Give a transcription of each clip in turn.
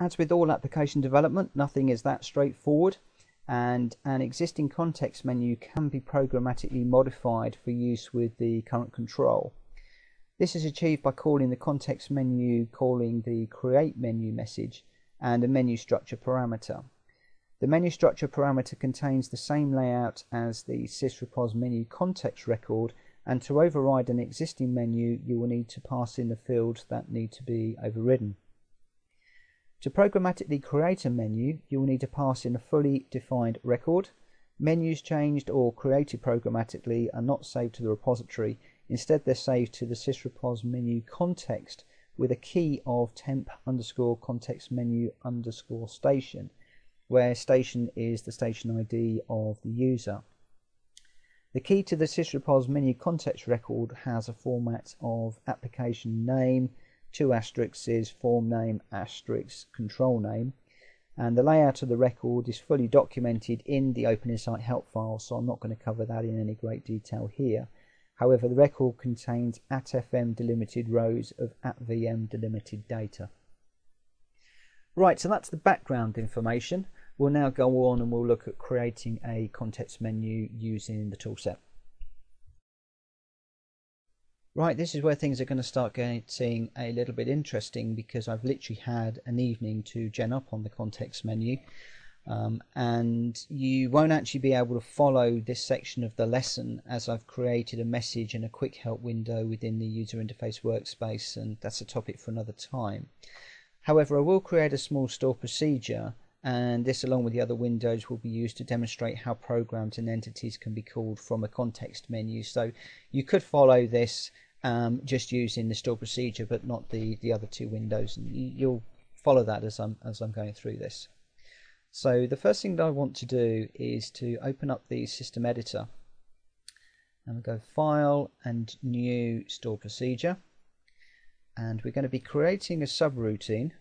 As with all application development, nothing is that straightforward, and an existing context menu can be programmatically modified for use with the current control. This is achieved by calling the context menu, calling the create menu message, and a menu structure parameter. The menu structure parameter contains the same layout as the sysrepos menu context record, and to override an existing menu you will need to pass in the fields that need to be overridden. To programmatically create a menu, you will need to pass in a fully defined record. Menus changed or created programmatically are not saved to the repository. Instead, they're saved to the sysrepos menu context with a key of temp_context menu _station, where station is the station ID of the user. The key to the sysrepos menu context record has a format of application name, 2 asterisks, form name, asterisk, control name, and the layout of the record is fully documented in the OpenInsight help file, so I'm not going to cover that in any great detail here. However, the record contains @fm delimited rows of @vm delimited data. Right, so that's the background information. We'll now go on and we'll look at creating a context menu using the toolset. Right, this is where things are going to start getting a little bit interesting, because I've literally had an evening to gen up on the context menu, and you won't actually be able to follow this section of the lesson as I've created a message and a quick help window within the user interface workspace, and that's a topic for another time. However, I will create a small store procedure, and this along with the other windows will be used to demonstrate how programs and entities can be called from a context menu. So you could follow this just using the store procedure, but not the other two windows, and you'll follow that as I'm going through this. So the first thing that I want to do is to open up the system editor, and we'll go File and New Store Procedure, and we're going to be creating a subroutine,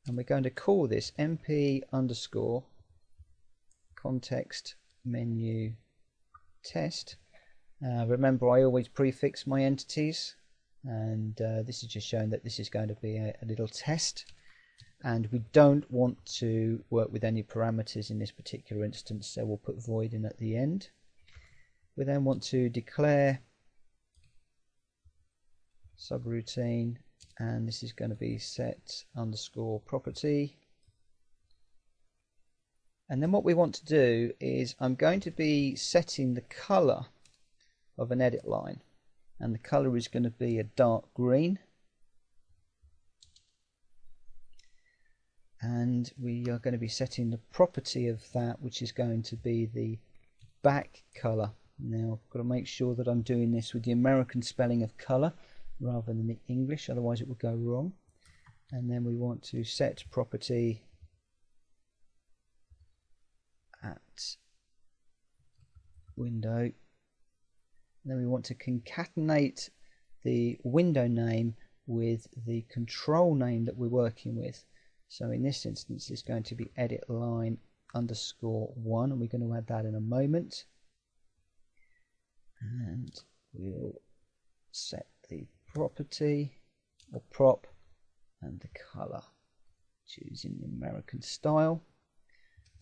and we're going to call this mp_context menu test. Remember, I always prefix my entities, and this is just showing that this is going to be a little test, and we don't want to work with any parameters in this particular instance, so we'll put void in at the end. We then want to declare subroutine, and this is going to be set_property. And then what we want to do is I'm going to be setting the color of an edit line, and the color is going to be a dark green, and we are going to be setting the property of that, which is going to be the back color. Now I've got to make sure that I'm doing this with the American spelling of color rather than the English, otherwise it will go wrong. And then we want to set property at window. Then we want to concatenate the window name with the control name that we're working with. So in this instance it's going to be edit line _1, and we're going to add that in a moment. And we'll set the property or prop and the color, choosing the American style,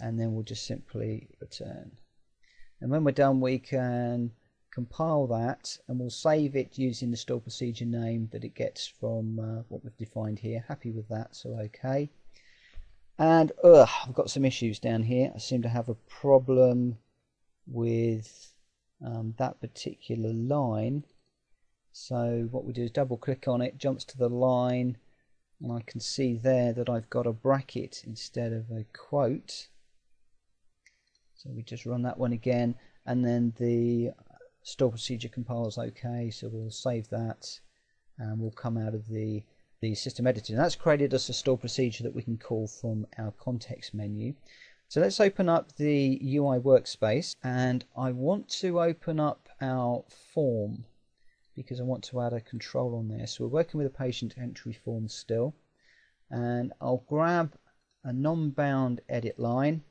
and then we'll just simply return. And when we're done, we can compile that, and we'll save it using the store procedure name that it gets from what we've defined here. Happy with that, so okay. And I've got some issues down here. I seem to have a problem with that particular line. So what we do is double click on it, jumps to the line, and I can see there that I've got a bracket instead of a quote. So we just run that one again, and then the store procedure compiles okay, so we'll save that, and we'll come out of the system editor. And that's created us a store procedure that we can call from our context menu. So let's open up the UI workspace, and I want to open up our form because I want to add a control on there. So we're working with a patient entry form still, and I'll grab a non-bound edit line,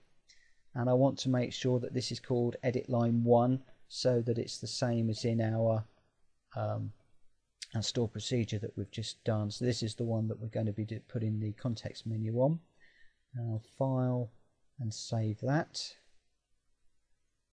and I want to make sure that this is called edit line 1 so that it's the same as in our and store procedure that we've just done. So this is the one that we're going to be putting the context menu on. I'll file and save that.